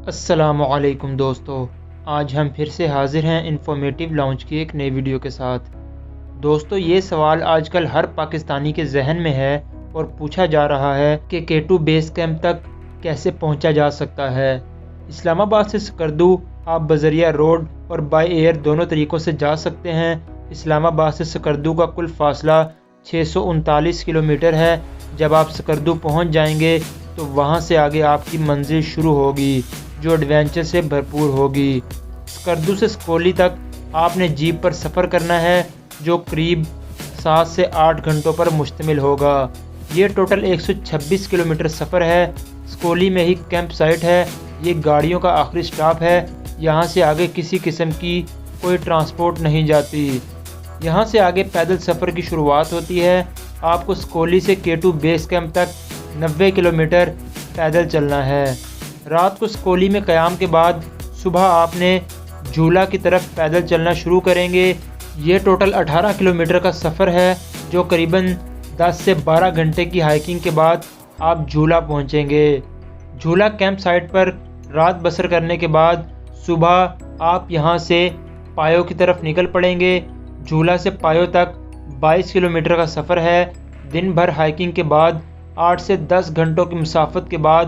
السلام علیکم دوستو، آج ہم پھر سے حاضر ہیں انفارمیٹیو لانچ کی ایک نئی ویڈیو کے ساتھ۔ دوستو، یہ سوال آج کل ہر پاکستانی کے ذہن میں ہے اور پوچھا جا رہا ہے کہ K2 بیس کیمپ تک کیسے پہنچا جا سکتا ہے۔ اسلام آباد سے سکردو آپ بذریعہ روڈ اور بائی ایئر دونوں طریقوں سے جا سکتے ہیں۔ اسلام آباد سے سکردو کا کل فاصلہ 639 کلومیٹر ہے۔ جب آپ سکردو پہنچ جائیں گے تو وہاں سے آگے آپ کی منزل شروع ہوگی جو ایڈونچر سے بھرپور ہوگی۔ سکردو سے سکولی تک آپ نے جیپ پر سفر کرنا ہے جو قریب 7 سے 8 گھنٹوں پر مشتمل ہوگا۔ یہ ٹوٹل 126 کلومیٹر سفر ہے۔ سکولی میں ہی کیمپ سائٹ ہے، یہ گاڑیوں کا آخری سٹاپ ہے۔ یہاں سے آگے کسی قسم کی کوئی ٹرانسپورٹ نہیں جاتی۔ یہاں سے آگے پیدل سفر کی شروعات ہوتی ہے۔ آپ کو سکولی سے K2 بیس کیمپ تک 90 کلومیٹر پیدل چلنا ہے۔ رات کو سکولی میں قیام کے بعد صبح آپ نے جھولا کی طرف پیدل چلنا شروع کریں گے۔ یہ ٹوٹل 18 کلومیٹر کا سفر ہے جو قریباً 10 سے 12 گھنٹے کی ہائیکنگ کے بعد آپ جھولا پہنچیں گے۔ جھولا کیمپ سائٹ پر رات بسر کرنے کے بعد صبح آپ یہاں سے پایو کی طرف نکل پڑیں گے۔ جھولا سے پایو تک 22 کلومیٹر کا سفر ہے۔ دن بھر ہائیکنگ کے بعد 8 سے 10 گھنٹوں کی مسافت کے بعد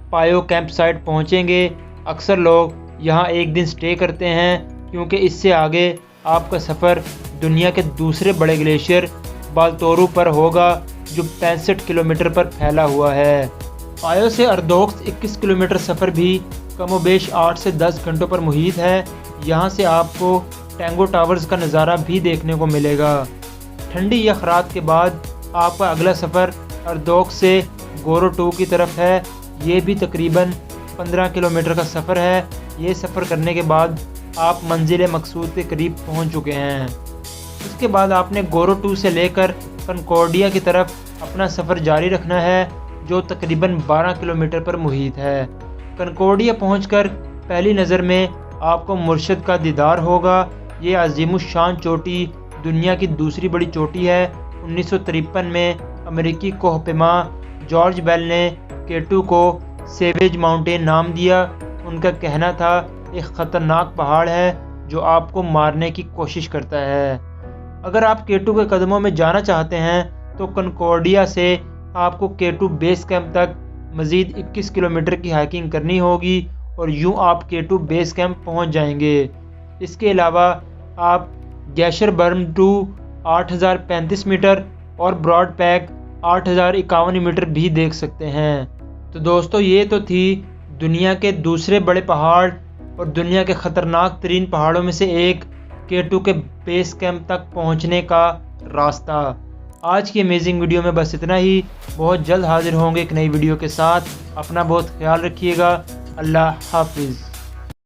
پایو کیمپ سائٹ پہنچیں گے۔ اکثر لوگ یہاں ایک دن سٹے کرتے ہیں کیونکہ اس سے آگے آپ کا سفر دنیا کے دوسرے بڑے گلیشیئر بالتورو پر ہوگا جو 65 کلومیٹر پر پھیلا ہوا ہے۔ پایو سے اردوکس 21 کلومیٹر سفر بھی کم و بیش 8 سے 10 گھنٹوں پر محیط ہے۔ یہاں سے آپ کو ٹینگو ٹاورز کا نظارہ بھی دیکھنے کو ملے گا۔ ٹھنڈی یخ رات کے بعد آپ کا اگلا سفر اردوکس سے گورو 2 کی طرف ہے۔ یہ بھی تقریباً 15 کلومیٹر کا سفر ہے۔ یہ سفر کرنے کے بعد آپ منزل مقصود کے قریب پہنچ چکے ہیں۔ اس کے بعد آپ نے گورو 2 سے لے کر کنکورڈیا کی طرف اپنا سفر جاری رکھنا ہے جو تقریباً 12 کلومیٹر پر محیط ہے۔ کنکورڈیا پہنچ کر پہلی نظر میں آپ کو مرشد کا دیدار ہوگا۔ یہ عظیم الشان چوٹی دنیا کی دوسری بڑی چوٹی ہے۔ 1953 میں امریکی کوہ پیما جارج بیل نے K2 کو سیویج ماؤنٹین نام دیا۔ ان کا کہنا تھا ایک خطرناک پہاڑ ہے جو آپ کو مارنے کی کوشش کرتا ہے۔ اگر آپ K2 کے قدموں میں جانا چاہتے ہیں تو کنکورڈیا سے آپ کو K2 بیس کیمپ تک مزید 21 کلومیٹر کی ہائیکنگ کرنی ہوگی اور یوں آپ K2 بیس کیمپ پہنچ جائیں گے۔ اس کے علاوہ آپ گیشر برم 2 8035 میٹر اور براڈ پیک 8051 میٹر بھی دیکھ سکتے ہیں۔ تو دوستو، یہ تو تھی دنیا کے دوسرے بڑے پہاڑ اور دنیا کے خطرناک ترین پہاڑوں میں سے ایک K2 کے بیس کیمپ تک پہنچنے کا راستہ۔ آج کی امیزنگ ویڈیو میں بس اتنا ہی۔ بہت جلد حاضر ہوں گے ایک نئی ویڈیو کے ساتھ۔ اپنا بہت خیال رکھیے گا۔ اللہ حافظ۔